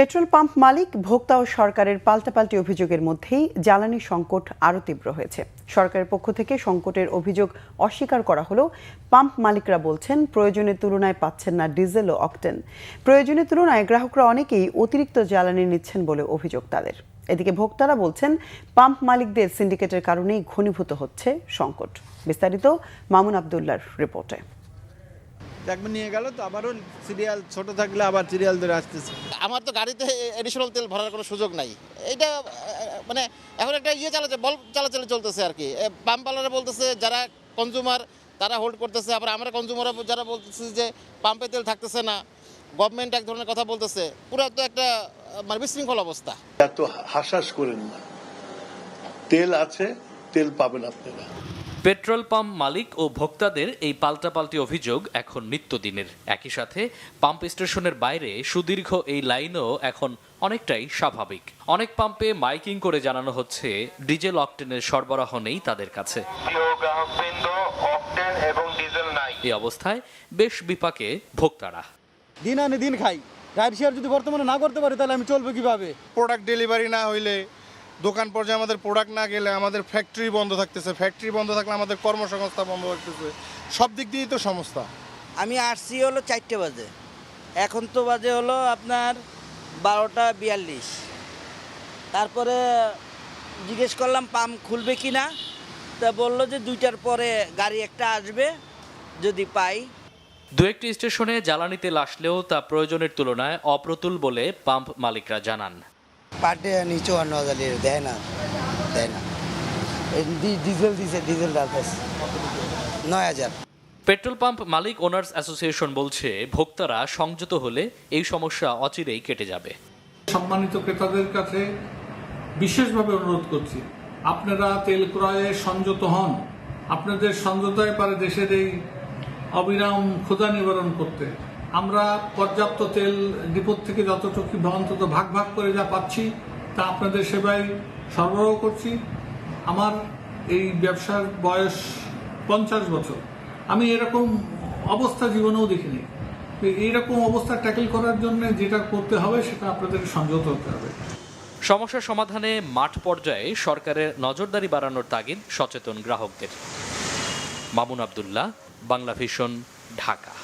Petrol pump মালিক, ভোক্তা ও সরকারের পাল্টাপাল্টি অভিযোগের মধ্যেই জ্বালানি সংকট আরও তীব্র হয়েছে। সরকারের পক্ষ থেকে সংকটের অভিযোগ অস্বীকার করা হলেও পাম্প মালিকরা বলছেন প্রয়োজনের তুলনায় পাচ্ছেন না ডিজেল ও অকটেন। প্রয়োজনের তুলনায় গ্রাহকরা অনেকেই অতিরিক্ত জ্বালানি নিচ্ছেন বলে অভিযোগ তাদের। এদিকে ভোক্তারা বলছেন পাম্প মালিকদের সিন্ডিকেটের কারণেই ঘনীভূত হচ্ছে সংকট। বিস্তারিত মামুন আবদুল্লাহর রিপোর্টে। একবার নিয়ে গেল তো আবারও সিরিয়াল ছোট থাকলে আবার সিরিয়াল ধরে আসতেছে। আমার তো গাড়িতে এডিশনাল তেল ভরার কোনো সুযোগ নাই। এটা মানে এখন একটা বল চালাচালি চলতেছে আর কি। পাম্পওয়ালারা বলতেছে যারা কনজিউমার তারা হোল্ড করতেছে, আবার আমরা কনজিউমার যারা বলতেছি যে পাম্পে তেল থাকতেছে না, গভর্নমেন্ট এক ধরনের কথা বলতেছে। পুরো তো একটা মানে বিশৃঙ্খল অবস্থা। এত হাসাস করেন না, তেল আছে, তেল পাবেন আপনারা। পেট্রোল পাম্প মালিক ও ভোক্তাদের এই পাল্টাপাল্টি অভিযোগ এখন নিত্যদিনের। একই সাথে পাম্প স্টেশনের বাইরে সুদীর্ঘ এই লাইনও এখন অনেকটাই স্বাভাবিক। অনেক পাম্পে মাইকিং করে জানানো হচ্ছে ডিজেল অকটেনের সরবরাহ নেই তাদের কাছে। এই অবস্থায় বেশ বিপাকে ভোক্তারা। দিন আনে দিন খাই, রাইড শেয়ার যদি বর্তমানে না করতে পারি তাহলে আমি চলবো কিভাবে? প্রোডাক্ট ডেলিভারি না হইলে, দোকান পর্যায়ে আমাদের প্রোডাক্ট না গেলে আমাদের ফ্যাক্টরি বন্ধ থাকতেছে, ফ্যাক্টরি বন্ধ থাকলে আমাদের কর্মসংস্থান বন্ধ থাকতেছে। সব দিক দিয়েই তো সমস্যা। আমি আসছি হলো 4টে বাজে, এখন তো বাজে হলো আপনার 12টা 42। তারপরে জিজ্ঞেস করলাম পাম্প খুলবে কি না, তা বললো যে 2টার পরে গাড়ি একটা আসবে যদি পাই। দু একটি স্টেশনে জ্বালানি তেল আসলেও তা প্রয়োজনের তুলনায় অপ্রতুল বলে পাম্প মালিকরা জানান। পাটে নিচে 5000 দেয় না ডিজেল দিছে, ডিজেল ডালতেছে 9000। পেট্রোল পাম্প মালিক ওনার্স অ্যাসোসিয়েশন বলছে ভোক্তারা সংযত হলে এই সমস্যা অচিরেই কেটে যাবে। সম্মানিত ক্রেতাদের কাছে বিশেষভাবে অনুরোধ করছি, আপনারা তেল ক্রয়ে সংযত হন। আপনাদের সংযতায় পারে দেশের এই অবিরাম ক্ষুধা নিবারণ করতে। আমরা পর্যাপ্ত তেল ডিপোর থেকে যতটুকু অন্তত ভাগ ভাগ করে যা পাচ্ছি তা আপনাদের সেবায় সরবরাহ করছি। আমার এই ব্যবসার বয়স 50 বছর, আমি এরকম অবস্থা জীবনেও দেখিনি। এইরকম অবস্থা ট্যাকেল করার জন্য যেটা করতে হবে সেটা আপনাদের সংযত হতে হবে। সমস্যা সমাধানে মাঠ পর্যায়ে সরকারের নজরদারি বাড়ানোর তাগিদ সচেতন গ্রাহকদের। মামুন আবদুল্লাহ, বাংলা ভিশন, ঢাকা।